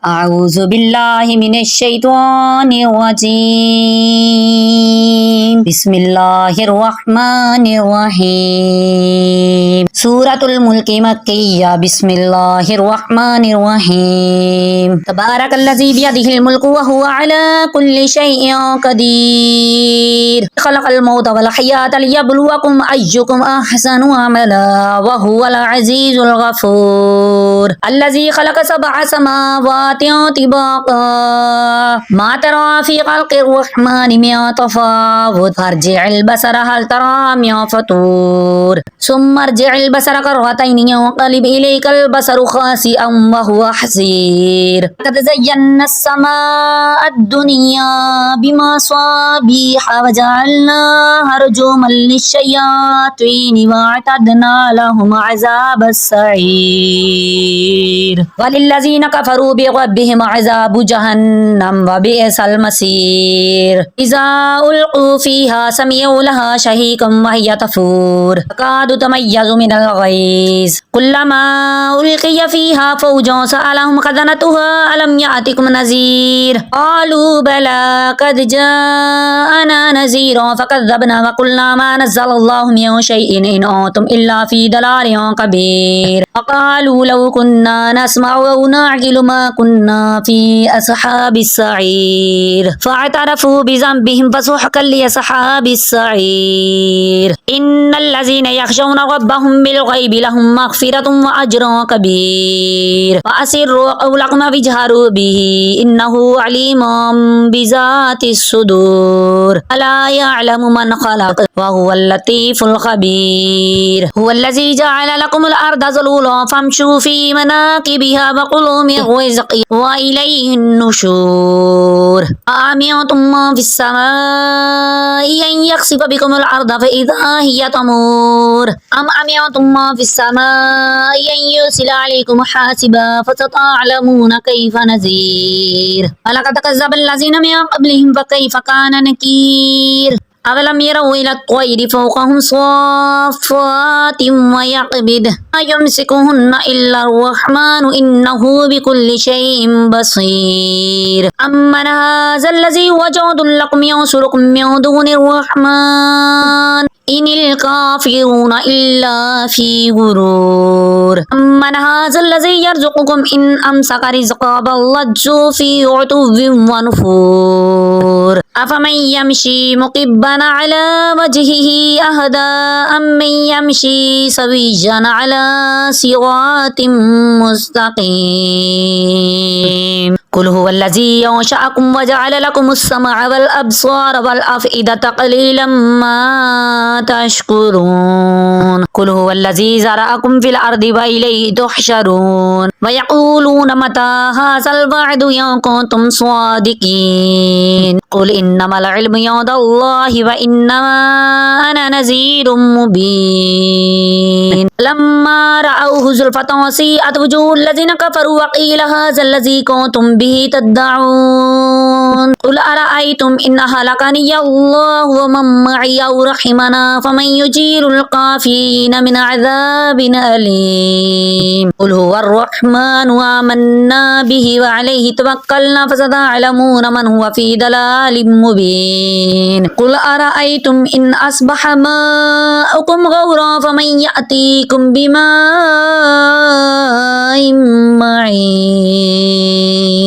أعوذ بالله من الشيطان الرجيم بسم الله الرحمن الرحيم سورة الملك مكية بسم الله الرحمن الرحيم تبارك الذي بيده الملك وهو على كل شيء قدير خلق الموت والحياة ليبلوكم أيكم أحسن عملا وهو العزيز الغفور الذي خلق 7 سماوات طباقا ما ترى في خلق الرحمن من تفاوت فارجع البصر هل ترى من فطور ثم ارجع البصر كرتين ينقلب إليك البصر خاسئا وهو حسير قد زينا السماء الدنيا بمصابيح وجعلناها رجوما للشياطين واعتدنا لهم عذاب السعير وللذين كفروا بربهم عذاب جهنم وبئس المصير إذا ألقوا فيها سمعوا لها شهيقا وهي تفور تكاد تميز من الغيظ كلما ألقي فيها فوج سألهم خزنتها ألم يأتكم نذير قالوا بلى قد جاءنا نذير فكذبنا وقلنا ما نزل الله من شيء إن أنتم إلا في ضلال كبير وقالوا لو كنا نسمع أو نعقل ما كنا في أصحاب السعير فاعترفوا بذنبهم فسحقا لأصحاب السعير إن الذين يخشون ربهم بالغيب لهم مغفرة وأجر كبير وأسروا قولكم واجهروا به إنه عليم بذات الصدور ألا يعلم من خلق وهو اللطيف الخبير هو الذي جعل لكم الأرض ذلولا فامشوا في مناكبها وكلوا من رزقه وإليه النشور أأمنتم من في السماء أن يخسف بكم الأرض فإذا هي تمور أم أمنتم من في السماء أن يرسل عليكم حاسبا فستعلمون كيف نذير ولقد كذب الذين من قبلهم فكيف كان نكير أولم يروا إلى الطير فوقهم صافات ويقبض ما يمسكهن إلا الرحمن إنه بكل شيء بصير أمن هذا الذي هو جود لكم ينصركم من دون الرحمن إن الكافرون إلا في غرور أمن هذا الذي يرزقكم إن أمسك رزقا بل لجوا في عتو ونفور أفمن يمشي مكبا على وجهه أهدى أمن يمشي سويا على صراط مستقيم قل هو الذي ينشأكم وجعل لكم السمع والأبصار والأفئدة قليلا ما تشكرون قل هو الذي زرعكم في الأرض وإليه تحشرون ويقولون متى هذا الوعد إن كنتم صادقين قل إنما العلم عند الله وإنما أنا نذير مبين لما رأوه زلفة سيئت وجوه الذين كفروا وقيل هذا الذي كنتم به تدعون قل أرأيتم إن أهلكني الله ومن معي أو رحمنا فمن يجير الكافرين من عذاب أليم قل هو الرحمن آمنا به وعليه توكلنا فستعلمون من هو في ضلال مبين قل أرأيتم إن أصبح ماؤكم غورا فمن يأتيكم بماء معين